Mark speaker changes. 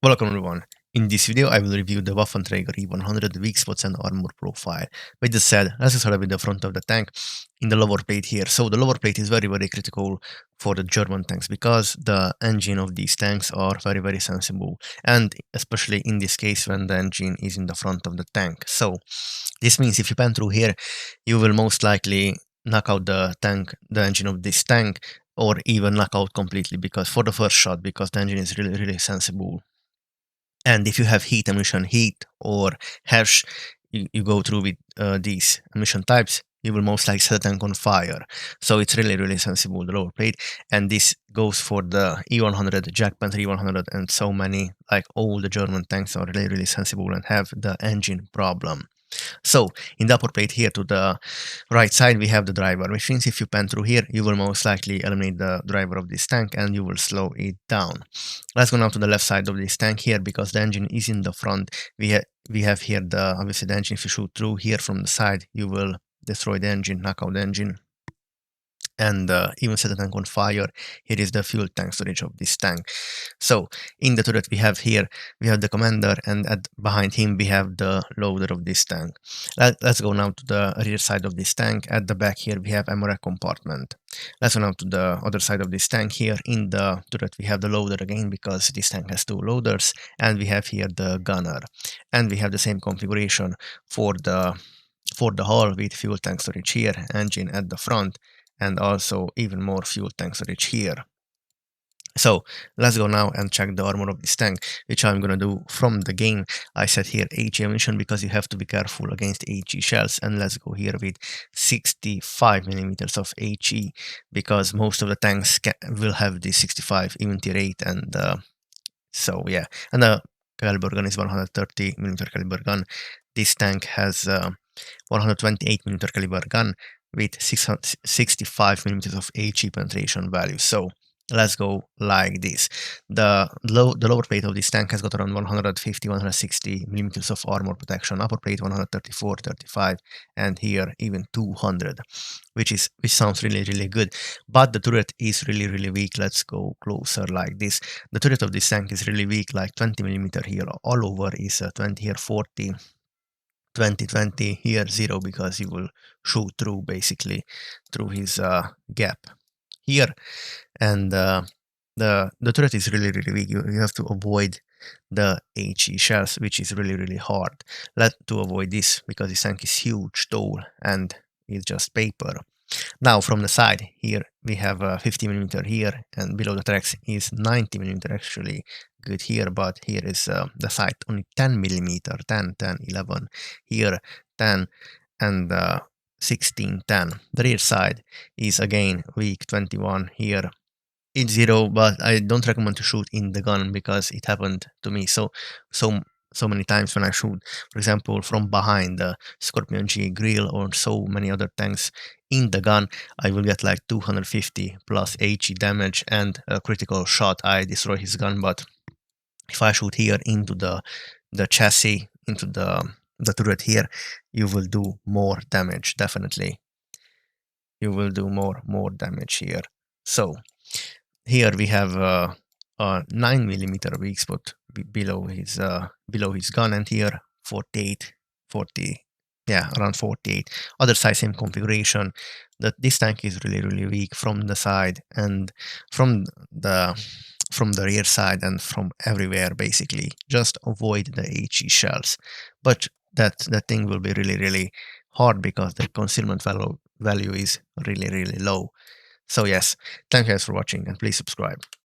Speaker 1: Welcome everyone. In this video, I will review the Waffenträger E100 weak spots and armor profile. With this said, let's start with the front of the tank in the lower plate here. So the lower plate is very critical for the German tanks because the engine of these tanks are very sensible, and especially in this case when the engine is in the front of the tank. So this means if you pan through here, you will most likely knock out the engine of this tank, or even knock out completely because for the first shot, because the engine is really sensible. And if you have heat emission, heat or hash, you go through with these emission types, you will most likely set the tank on fire. So it's really sensible, the lower plate. And this goes for the E100, Jack Panther E100, and so many, like all the German tanks are really sensible and have the engine problem. So in the upper plate here to the right side, we have the driver, which means if you pan through here, you will most likely eliminate the driver of this tank and you will slow it down. Let's go now to the left side of this tank here, because the engine is in the front. We have here obviously the engine. If you shoot through here from the side, you will destroy the engine, knock out the engine, and even set the tank on fire. Here is the fuel tank storage of this tank. So in the turret we have here, we have the commander, and behind him we have the loader of this tank. Let's go now to the rear side of this tank. At the back here we have ammo rack compartment. Let's go now to the other side of this tank. Here in the turret we have the loader again, because this tank has two loaders, and we have here the gunner, and we have the same configuration for the hull with fuel tank storage here, engine at the front, and also even more fuel tank storage here. So let's go now and check the armor of this tank, which I'm gonna do from the game. I set here HE ammunition because you have to be careful against HE shells, and let's go here with 65 millimeters of HE, because most of the tanks will have this 65, even tier 8, and so yeah. And the caliber gun is 130 millimeter caliber gun. This tank has 128 millimeter caliber gun with 65 millimeters of HE penetration value. So let's go like this. The lower plate of this tank has got around 150-160 millimeters of armor protection. Upper plate 134, 35, and here even 200, which sounds really good. But the turret is really weak. Let's go closer like this. The turret of this tank is really weak, like 20 millimeter here. All over is 20 here, 40. 20 here 0, because he will shoot through basically through his gap here. And the turret is really weak. You have to avoid the HE shells, which is really hard to avoid this, because this tank is huge, tall, and it's just paper. Now from the side here we have 50 millimeter here, and below the tracks is 90 millimeter, actually good here, but here is the sight only 10 millimeter, 10, 11, here 10, and 16, 10. The rear side is again weak, 21 here. It's 0, but I don't recommend to shoot in the gun, because it happened to me so many times when I shoot, for example, from behind the Scorpion G grill or so many other tanks in the gun. I will get like 250 plus HE damage and a critical shot. I destroy his gun. But if I shoot here into the chassis, into the turret here, you will do more damage. Definitely, you will do more damage here. So here we have a 9 millimeter weak spot below his gun, and here 48, 40, yeah, around 48. Other side same configuration. This tank is really weak from the side and from the rear side and from everywhere basically. Just avoid the HE shells, but that thing will be really hard, because the concealment value is really low. So yes, thank you guys for watching, and please subscribe.